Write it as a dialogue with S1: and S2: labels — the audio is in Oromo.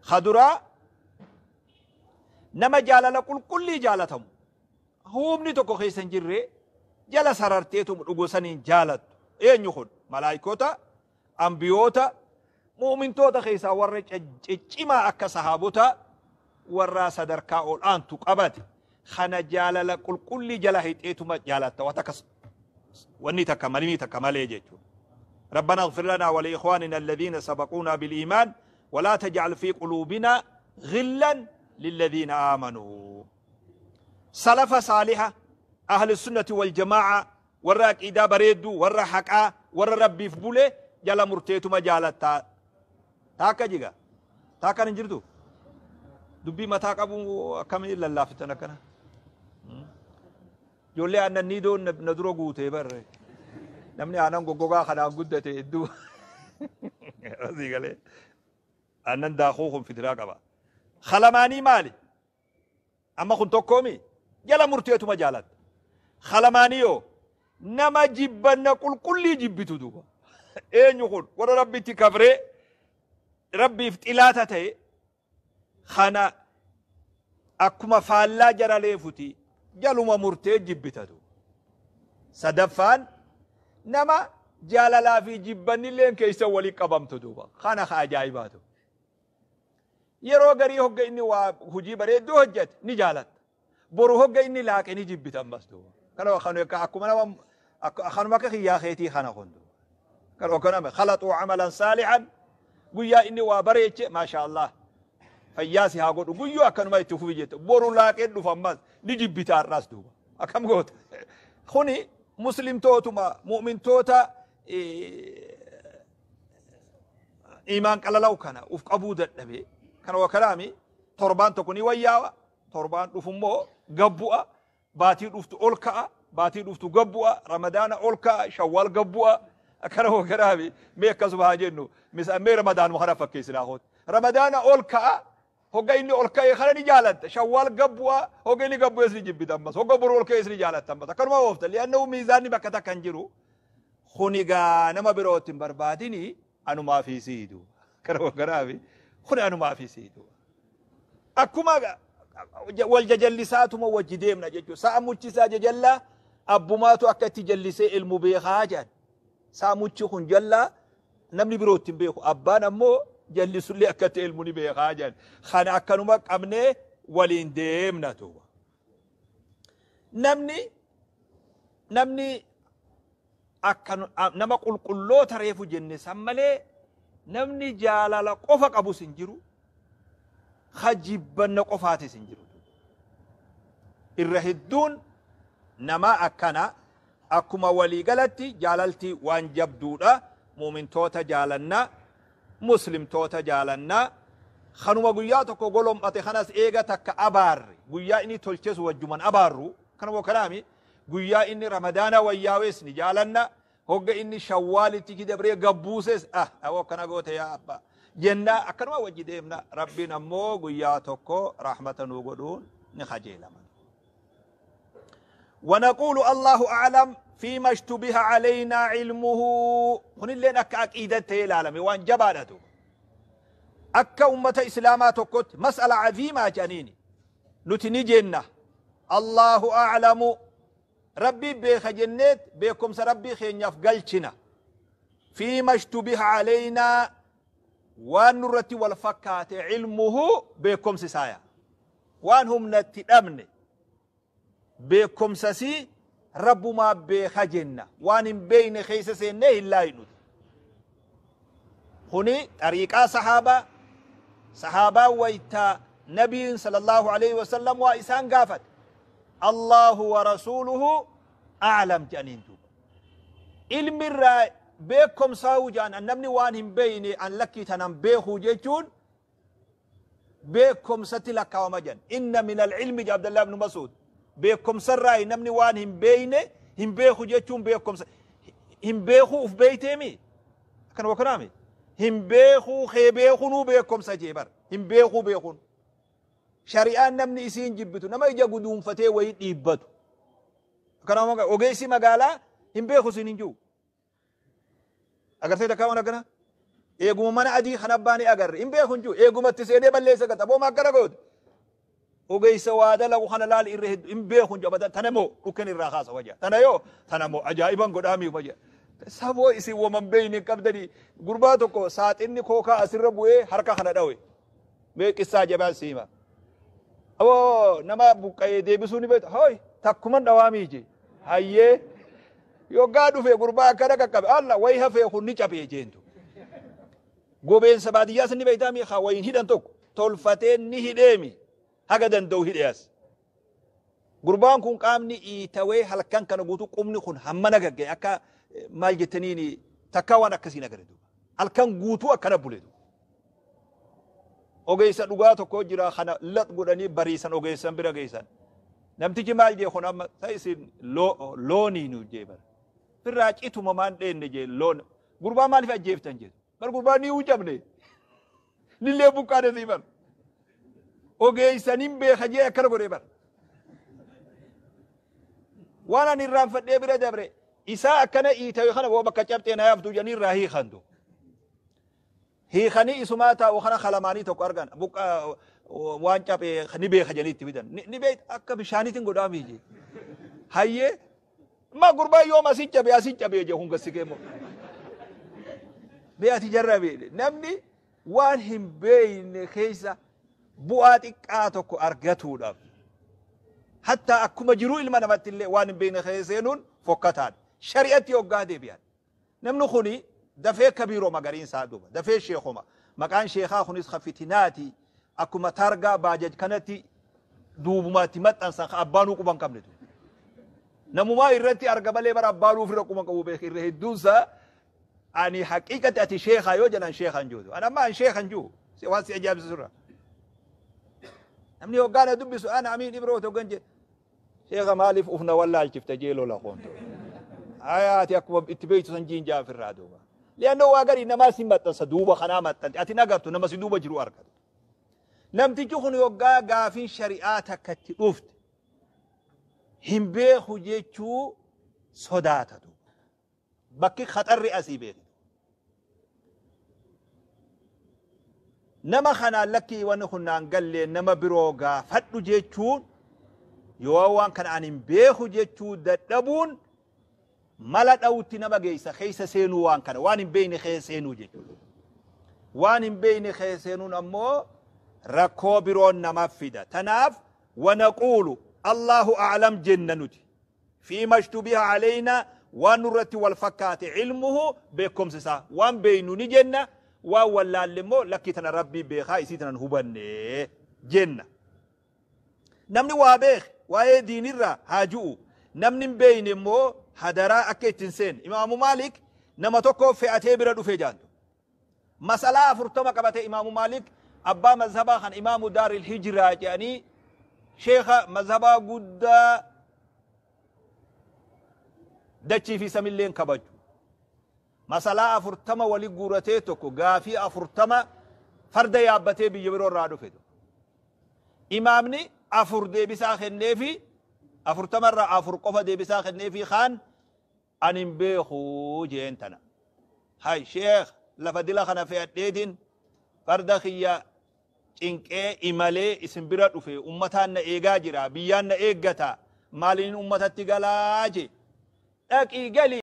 S1: خدرا نما جالل كل جالتهم هم نتوكو خيسن جري جال سررتيتم رغوسنين جالت اين يخون ملائكوتا انبيوتا مؤمنتوتا خيسا ور جيما اكا صحابوتا ور صدركا الان تقبت خنا جالل كل جلهيتيتم جالت وتكس وني تكملني تكمل يجو ربنا اغفر لنا ولاخواننا الذين سبقونا بالايمان ولا تجعل في قلوبنا غلا للذين امنوا سلف صالحة أهل السنة والجماعة وراك إذا بريدو ورا حقا ورا ربي فبوله جالا مرتيتو ما جالت تاكا جيغا تاكا ننجردو دبي ما تاكا بو كمي لله فتنا كنا جولي أنا نيدو ندرو قوتي بر نمني أنا غوغا خدا قدتي إدو رزي قالي أنا داخوهم في دراقبا خلماني مالي أما كنتو كومي جلا مرتيتو مجالات خلمانيو نما جبنا كل جبتو دوبا اين يقول ورا ربي تكفري ربي افتلاتته خنا اكما فالا جرى ليفتي جلوما مرتي جبتو صدفان نما جالالا في جبني لين كيسا ولي قبمتو دوبا خنا خاجايباتو يرو غري هوغ اني وا هجي بري دو هجت نجالت برو هوغ اني لاك اني جبتم بس دو كانوا خانو كاكم انا خانو ما يا خيتي خنا خوندو كانوا كنا خلطوا عملا صالحا ويا اني وا بريچ ما شاء الله فياسي هاغو غيو كانوا ما يتفو بيجت برو لاك دو فمس ني جبتا راس دو اكم غوت خوني مسلم توتما مؤمن توتا ايمان قللو كان وف قبود دبي كانوا كلامي تربان تكوني وياوا تربان دفمو غبوا باتي دفتو اولكا باتي دفتو غبوا رمضان اولكا شوال غبوا كانوا كلامي ميكز باجنو مس امي رمضان مخرف كيسنا خود رمضان اولكا هوغيني اولكا يخلني جالت شوال غبوا هوغيني غبوا يسري جيب دمس هوغ برو اولكا يسري جالت تمس كانوا وفت لانه ميزاني بكتا كنجرو خونيغا نما بروتين برباديني انو ما في سيدو كانوا كلامي خذ أنا ما في سيدو أكما والجلسات ما وجديمنا جدو ساموتشي ساجلا أبو ماتو أكتي جلسي المبيخاجا ساموتشي خن جلا نمني بروتين بيخو أبانا مو جلسوا لي أكتي المبيخاجا خانا أكنوما أمني ولين ديمنا تو نمني أكنو نما قل قلو تريفو جنة سمالي نمني جالالا قفق أبو سنجرو خجبنا قفاتي سنجرو الرهدون نما أكنا أكما ولي قلتي جالالتي وان جبدودا مؤمن توتا جالنا مسلم توتا جالنا خنوما قياتكو قولهم أتي خناس إيغا تك أبار قيا إني تلتس وجمان أبارو كانوا كلامي قيا إني رمضان وياويس نجالنا هوغ إني شوالي تيجي دبري قبوسس أو كان قوت يا أبا جنة أكنوا وجديمنا ربنا مو قياتكو رحمة نوغدون نخجيلا من ونقول الله أعلم فيما اشتبه علينا علمه هن لين أكيدته العالم وان جبالته أكا أمة إسلامات كت مسألة عظيمة جنيني نتني جنة الله أعلم ربي بيخ جنات بيكم سربي خين يفقلتنا فيما اشتبه علينا وان نرتي والفكات علمه بيكم سسايا وان هم نتأمن بيكم سسي رب ما بيخ جنة وان بين خيس سنه إلا ينود هني طريقة صحابة ويتا نبي صلى الله عليه وسلم وإسان قافت الله ورسوله أعلم جانين دوبا علم الرأي بيكم ساوجان أن نمني وانهم بيني أن لكي تنم بيخو جيتون بيكم ستلك ومجان إن من العلم جاء عبد الله بن مسعود بيكم سرّاي نمني وانهم بيني هم بيخو جيتون بيكم هم بيخو في بيتيمي كان وكرامي هم بيخو خيبيخو نو بيكم سجيبر هم بيخو بيخون شريعة نمني إسين جبتو نما يجا قدوم فتي ويد إبتو كنا وجيسي مقالا هم بيخو سنينجو أقدر تيجا كمان أقدر eeguma mana adii kan abbaanii agarre hin beekun jiru eegumatti seenee balleessa gata boo maakkana goote ogeessa waa dalagu kana laal irra hedduu hin beekun jiru abadan tana moo dhukken irraa kaasa wajja tana yoo tana moo ajaa'iban godhaamii wajja saboo isin waman beeyni qabdanii gurbaa tokko saaxinni kookaa asirra bu'ee harka kana dhawe mee qissaa jabaan siima awoo nama buqqa'ee deebisuu ni beekta hoy takkuman dhawaamii je hayyee yoggaa dhufe gurbaa akkana qaqqabe alla way hafee kun ni cabee jeentu gobeensa baadiyyaas ni beeytaami haa wayin hidhan tokko tolfatee ni hidheemi haga danda'u hidheas gurbaan kun qaamni iitawee halkan kana guutuu qubni kun hammana gaggee akka maal jettaniini takkaa waan akkasiin agarre halkan guutuu akkana buleetu ogeessa dhugaa tokko jira kana lat godhanii bariisan ogeessan bira geessan namtichi maal jee kun amma ta'isin loonii nu jeebar firraa cituma maan dheenne jee loon gurbaa maaliif ajjeeftan jedhu bar gurbaa ni hujabne nillee buqqaade siibar ogeessanin beeka jee akkana godhee bar waan ani irraanfadhee bira dabre isaa akkana iitawe kana boo bakka cabxee na yaaftu janii irraa hiikantu hiikanii isumaa taa'u kana kalamaanii tokko argan waan cabee ni beeka janiitti fidan ni beek akka bishaaniitiin godhaamii je hayyee ma gurbaa yoom asin cabee je hunga sikeemo beati jarrabe namni waan hin beeyne keessa bu'aa xiqqaa tokko argatuudhaaf hatta akkuma jiruu ilma namatti illee waan hin beeyne keesseenuun fokkataan shari'atti hoggaa deebi'an namni kuni dafee kabiiroo magariin isaa duuba dafee sheekoma maqaan sheekaa kunis khafitinaati akkuma targaa baajaj kanatti duubumaatti maxxansan abbaanuu quban qabnetu namumaa irratti arga malee bara abbaanuu ofirra quban qabu beek irra hedduunsa ani haqiiqatti ati sheekaa yoo jedhan sheekan juutu ana amma an sheekan juu waan si ajaa'ibsiisurra namni hoggaana dubbisu ana amiin ibroo hoggan je sheeka maaliif ufna wallaalchifta jeeloo laqoonto ayaati akkuma itti beeytu san jiinjaa ofirraa duuba لأنه واقري نماس متن سدوبة خنا متن أتي نقرت نماس دوبة جرو أركض لم تجون يوقع قافين شريعاتك كتوفت هم بيخو جيتشو صداته بكي خطر رئاسي بيخ نما خنا لكي ونخنا نقل لي نما بروغا فتو جيتشون يووان كان عن بيخو جيتشو دتبون mala dhawutti nama geessa keessa seenuu waan kana waan hin beeyne keessa seenuu jechuudha waan hin beeyne keessa seenuun ammoo rakkoo biroon namaaf fida tanaaf wanaquulu allahu a'lam jenna nuti fiima ishtubiha alayna waan nurratti wal fakkaate ilmuhu beekumsi isaa waan beeynu ni jenna waan wallaalle immoo lakkii tana rabbii beekaa isii tanan hubanne jenna namni waa beek waa'ee diinirraa haa ju'u namni hin beeyne immoo hadaraa akka ittiin seen imaamu maalik nama tokko fe'atee bira dhufe jaantu masalaa 40 qabate imaamu maalik abbaa mazhabaa kan imaamu daaril hijraa jedhanii sheekha mazhabaa guddaa dachii fi samilleen kabaju masalaa 40 wali guuratee tokko gaafii 40 farda yaabbatee biyya biroo irraa dhufe imaamni 4 deebisaa kenneefi 40 irraa 4 qofa deebisaa kenneefi khaan anin beekuu jeentana hay sheekh lafa dila kana fe'adheetin farda kiyya cinqee imalee isin bira dhufe ummataan na eegaa jira biyyaan na eeggata maaliin ummatatti galaa je dhaqii gali